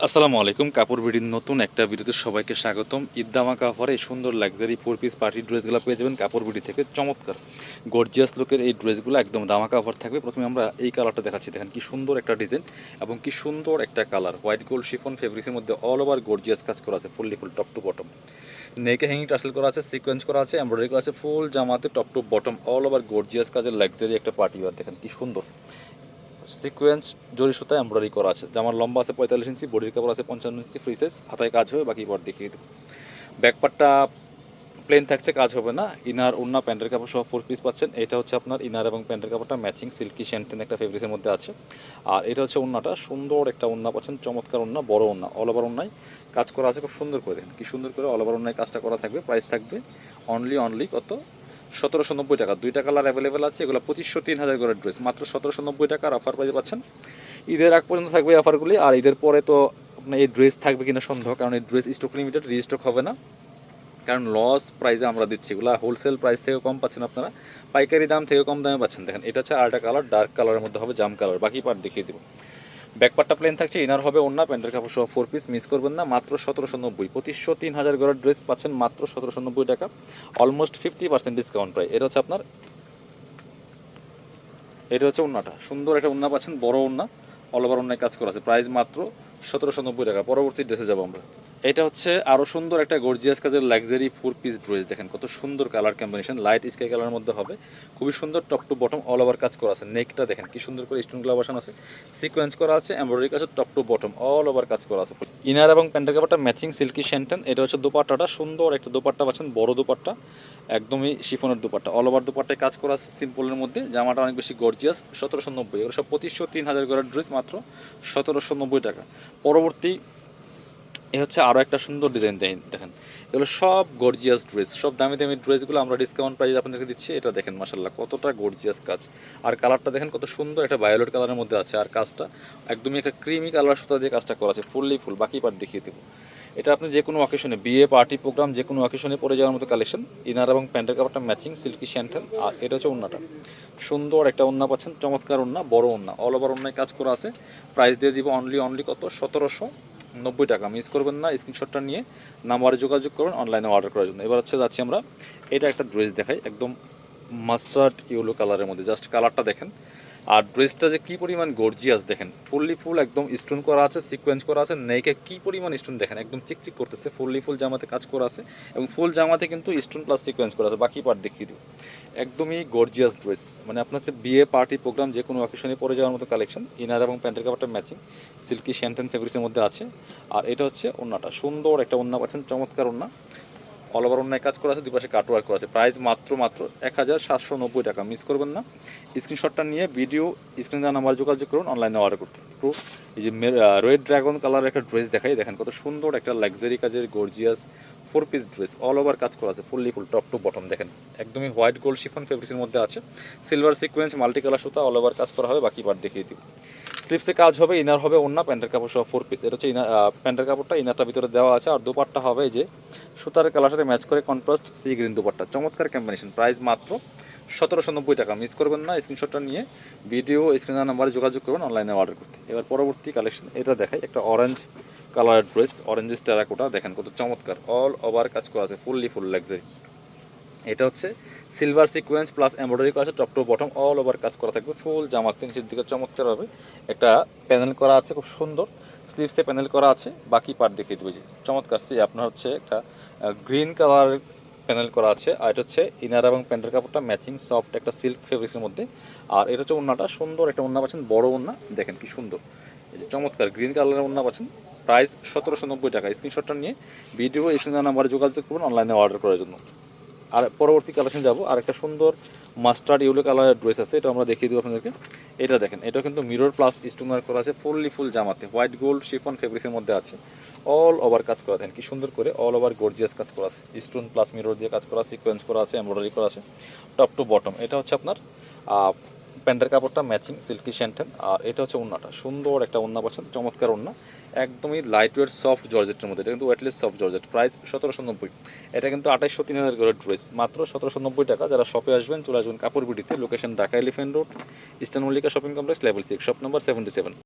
আসসালামু আলাইকুম। কাপড় বিডির নতুন একটা ভিডিওতে সবাইকে স্বাগতম। ঈদ ধামাকা অফারে এই সুন্দর লাক্সারি 4 পিস পার্টি ড্রেসগুলো পেয়ে যাবেন কাপড় বিডি থেকে। চমৎকার গর্জিয়াস লুকের এই ড্রেসগুলো একদম ধামাকা অফার থাকবে। প্রথমে আমরা এই কালারটা দেখাচ্ছি, দেখেন কি সুন্দর একটা ডিজাইন এবং কি সুন্দর একটা কালার। হোয়াইট গোল্ড শিফন ফেব্রিক্সের মধ্যে অল ওভার গর্জিয়াস কাজ করা আছে, fully full top to bottom. নেকে হ্যাঙ্গিং টাসেল করা আছে, সিকোয়েন্স করা আছে, এমব্রয়ডারি করা আছে, ফুল জামাতে top to bottom all over gorgeous কাজের লাক্সারি একটা পার্টি ওয়্যার। দেখেন কি সুন্দর সিকোয়েন্স জরি সুতা এমব্রয়ডারি করা আছে। জামার লম্বা আছে 45 ইঞ্চি, বডির কাপড় আছে 55 ইঞ্চি ফ্রি সাইজ। হাতায় কাজ হবে, বাকি পর দেখিয়ে দেবো। ব্যাকপার্টটা প্লেন থাকছে, কাজ হবে না। ইনার ওন্না প্যান্টের কাপড় সহ 4 পিস পাচ্ছেন। এটা হচ্ছে আপনার ইনার এবং প্যান্টের কাপড়টা ম্যাচিং সিল্কি শ্যান্টেন একটা ফেব্রিক্সের মধ্যে আছে। আর এটা হচ্ছে ওন্নাটা, সুন্দর একটা ওন্না পাচ্ছেন, চমৎকার ওন্না, বড় ওন্না, অল ওভার ওন্নায় কাজ করা আছে খুব সুন্দর করে। দেখেন কি সুন্দর করে অল ওভার ওন্নায় কাজটা করা থাকবে। প্রাইস থাকবে অনলি কত, 1790 টাকা। দুইটা কালার অ্যাভেলেবেল আছে, এগুলো 2500 3000 করে ড্রেস, মাত্র 1790 টাকার অফার প্রাইসে পাচ্ছেন। ঈদের আগ পর্যন্ত থাকবে এই অফারগুলি, আর ঈদের পরে তো আপনার এই ড্রেস থাকবে কিনা সন্দেহ, কারণ এই ড্রেস স্টক লিমিটেড, রিস্টক হবে না, কারণ লস প্রাইসে আমরা দিচ্ছি। এগুলো হোলসেল প্রাইস থেকেও কম পাচ্ছেন আপনারা, পাইকারি দাম থেকেও কম দামে পাচ্ছেন। দেখেন এটা হচ্ছে আরেকটা কালার, ডার্ক কালারের মধ্যে হবে জাম কালার। বাকি পার্ট দেখিয়ে দেবো। ব্যাকপার্টটা প্লেন থাকছে, ইনার হবে ওন্না প্যান্টের কাপড় সহ 4 পিস, মিস করবেন না। মাত্র 1790, 2500 3000 করে ড্রেস পাচ্ছেন মাত্র 1790 টাকা, অলমোস্ট 50% ডিসকাউন্ট প্রাইস। এটা হচ্ছে আপনার, এটা হচ্ছে ওন্নাটা, সুন্দর একটা ওন্না পাচ্ছেন, বড় ওন্না, অল ওভার ওন্নায় কাজ করা আছে। প্রাইস মাত্র 1790 টাকা। পরবর্তী ড্রেসে যাবো আমরা। এটা হচ্ছে আরও সুন্দর একটা গর্জিয়াস কাজের লাক্সারি 4 পিস ড্রেস। দেখেন কত সুন্দর কালার কম্বিনেশন, লাইট স্কাই কালারের মধ্যে হবে, খুবই সুন্দর। Top to bottom all over কাজ করা আছে। নেকটা দেখেন কি সুন্দর করে স্টোনগুলো বসানো আছে, সিকোয়েন্স করা আছে, এমব্রয়ডারি কাজ, top to bottom all over কাজ করা আছে। ইনার এবং প্যান্টের কাপড়টা ম্যাচিং সিল্কি শ্যান্টেন। এটা হচ্ছে দোপাট্টাটা, সুন্দর একটা দোপাট্টা পাচ্ছেন, বড় দোপাট্টা, একদমই শিফনের দোপাট্টা, অল ওভার দোপাট্টায় কাজ করা আছে সিম্পলের মধ্যে। জামাটা অনেক বেশি গর্জিয়াস। 1790, এগুলো সব 2500 3000 করে ড্রেস, মাত্র 1790 টাকা। পরবর্তী এ হচ্ছে আরও একটা সুন্দর ডিজাইন। দেখেন এগুলো সব গর্জিয়াস ড্রেস, সব দামি দামি ড্রেসগুলো আমরা ডিসকাউন্ট প্রাইস আপনাদেরকে দিচ্ছি। এটা দেখেন মাশাল্লাহ কতটা গর্জিয়াস কাজ, আর কালারটা দেখেন কত সুন্দর, একটা ভায়োলেট কালারের মধ্যে আছে, আর কাজটা একদমই একটা ক্রিমি কালার সুতা দিয়ে কাজটা করা আছে, ফুললি ফুল। বাকি পার্ট দেখিয়ে দেবো। এটা আপনি যে কোনো অকেশনে, বিয়ে পার্টি প্রোগ্রাম, যে কোনো অকেশনে পরে যাওয়ার মতো কালেকশন। ইনার এবং প্যান্টের কাপড়টা ম্যাচিং সিল্কি শ্যান্টেন। আর এটা হচ্ছে ওন্নাটা, সুন্দর একটা ওন্না পাচ্ছেন, চমৎকার ওন্না, বড় ওন্না, অল ওভার ওন্নায় কাজ করা আছে। প্রাইস দিয়ে দিব অনলি কত, 1790 টাকা। মিস করবেন না, স্ক্রিনশটটা নিয়ে নাম্বারে যোগাযোগ করুন অনলাইনে অর্ডার করার জন্য। এবার হচ্ছে যাচ্ছি আমরা, এটা একটা ড্রেস দেখাই, একদম মাস্টার্ড ইয়েলো কালারের মধ্যে, জাস্ট কালারটা দেখেন। আর ড্রেসটা যে কী পরিমাণ গর্জিয়াস দেখেন, ফুললি ফুল একদম স্টোন করা আছে, সিকোয়েন্স করা আছে, নেকে কী পরিমাণ স্টোন দেখেন, একদম চিকচিক করতেছে। ফুললি ফুল জামাতে কাজ করা আছে, এবং ফুল জামাতে কিন্তু স্টোন প্লাস সিকোয়েন্স করা আছে। বাকি পার্ট দেখিয়ে দিই। একদমই গর্জিয়াস ড্রেস, মানে আপনার হচ্ছে বিয়ে পার্টি প্রোগ্রাম, যে কোনো অকেশনে পরে যাওয়ার মতো কালেকশন। ইনার এবং প্যান্টের কাপড়টা ম্যাচিং সিল্কি শ্যান্টেন ফেব্রিক্সের মধ্যে আছে। আর এটা হচ্ছে ওন্নাটা, সুন্দর একটা ওন্না পাচ্ছেন, চমৎকার ওন্না, অল ওভার অন্যায় কাজ করা আছে, দুই পাশে কাটওয়ার্ক করা আছে। প্রাইস মাত্র 1790 টাকা। মিস করবেন না, স্ক্রিনশটটা নিয়ে ভিডিও স্ক্রিনে দেওয়া নাম্বার যোগাযোগ করুন অনলাইনে অর্ডার করতে। একটু এই যে রেড ড্রাগন কালারের একটা ড্রেস দেখাই, দেখেন কত সুন্দর একটা লাক্সারি কাজের gorgeous 4 piece dress, all over কাজ করা আছে, fully full top to bottom. দেখেন একদমই হোয়াইট গোল্ড শিফন ফেব্রিক্সের মধ্যে আছে, সিলভার সিকোয়েন্স মাল্টি কালার সুতা, অল ওভার কাজ করা হবে। বাকি পার্ট দেখিয়ে দিব। স্লিপসে কাজ হবে, ইনার হবে ওন্না প্যান্টের কাপড় সহ 4 পিস। এটা হচ্ছে প্যান্টের কাপড়টা, ইনারটা ভিতরে দেওয়া আছে। আর দুপাট্টা হবে এই যে সুতার কালার সাথে ম্যাচ করে কন্ট্রাস্ট সি গ্রিন দুপাট্টা, চমৎকার কম্বিনেশন। প্রাইস মাত্র 1790 টাকা। মিস করবেন না, স্ক্রিনশটটা নিয়ে ভিডিও স্ক্রিনের নাম্বারে যোগাযোগ করবেন অনলাইনে অর্ডার করতে। এবার পরবর্তী কালেকশন, এটা দেখাই, একটা orange colour dress, orange terracotta. দেখেন কত চমৎকার, অল ওভার কাজ করা আছে, ফুললি ফুল লাক্সারি। এটা হচ্ছে সিলভার সিকোয়েন্স প্লাস এমব্রয়ডারি করা আছে, top to bottom all over কাজ করা থাকবে। ফুল জামা নিচের দিকে চমৎকার হবে, একটা প্যানেল করা আছে খুব সুন্দর, স্লিভসে প্যানেল করা আছে। বাকি পার্ট দেখিয়ে দেবো। যে চমৎকার আপনার হচ্ছে একটা গ্রিন কালার প্যানেল করা আছে। আর এটা হচ্ছে ইনার এবং প্যান্টের কাপড়টা ম্যাচিং সফট একটা সিল্ক ফেব্রিক্সের মধ্যে। আর এটা হচ্ছে ওন্নাটা, সুন্দর একটা ওন্না পাচ্ছেন, বড় ওন্না, দেখেন কি সুন্দর, এই যে চমৎকার গ্রিন কালারের ওন্না পাচ্ছেন। প্রাইস 1790 টাকা। স্ক্রিনশটটা নিয়ে ভিডিও স্ক্রিনের নাম্বারে যোগাযোগ করুন অনলাইনে অর্ডার করার জন্য। আর পরবর্তী কালেকশন যাবো, আর একটা সুন্দর মাস্টার্ড ইউলো কালারের ড্রেস আছে, এটা আমরা দেখিয়ে দেবো আপনাদেরকে। এটা দেখেন, এটা কিন্তু মিরর প্লাস স্টোনার করা আছে, ফুললি ফুল জামাতে হোয়াইট গোল্ড শিফন ফেব্রিক্সের মধ্যে আছে, অল ওভার কাজ করা। দেখেন কি সুন্দর করে অল ওভার গর্জিয়াস কাজ করা আছে, স্টোন প্লাস মিরর দিয়ে কাজ করা, সিকোয়েন্স করা আছে, এমব্রয়ডারি করা আছে, টপ টু বটম। এটা হচ্ছে আপনার প্যান্টের কাপড়টা ম্যাচিং সিল্কি শ্যান্টেন। আর এটা হচ্ছে ওন্নাটা, সুন্দর একটা ওন্না পাচ্ছেন, চমৎকার ওন্না, একদমই লাইট ওয়েট সফট জর্জেটের মধ্যে। এটা কিন্তু ওয়েটলেস সফট জর্জেট। প্রাইস 1790। এটা কিন্তু 2800 3000 করে ড্রেস, মাত্র 1790 টাকা। যারা শপে আসবেন চলে আসবেন কাপড় বিডিতে, location Dhaka elephant road, eastern Mallika shopping complex, level 6, shop number 77।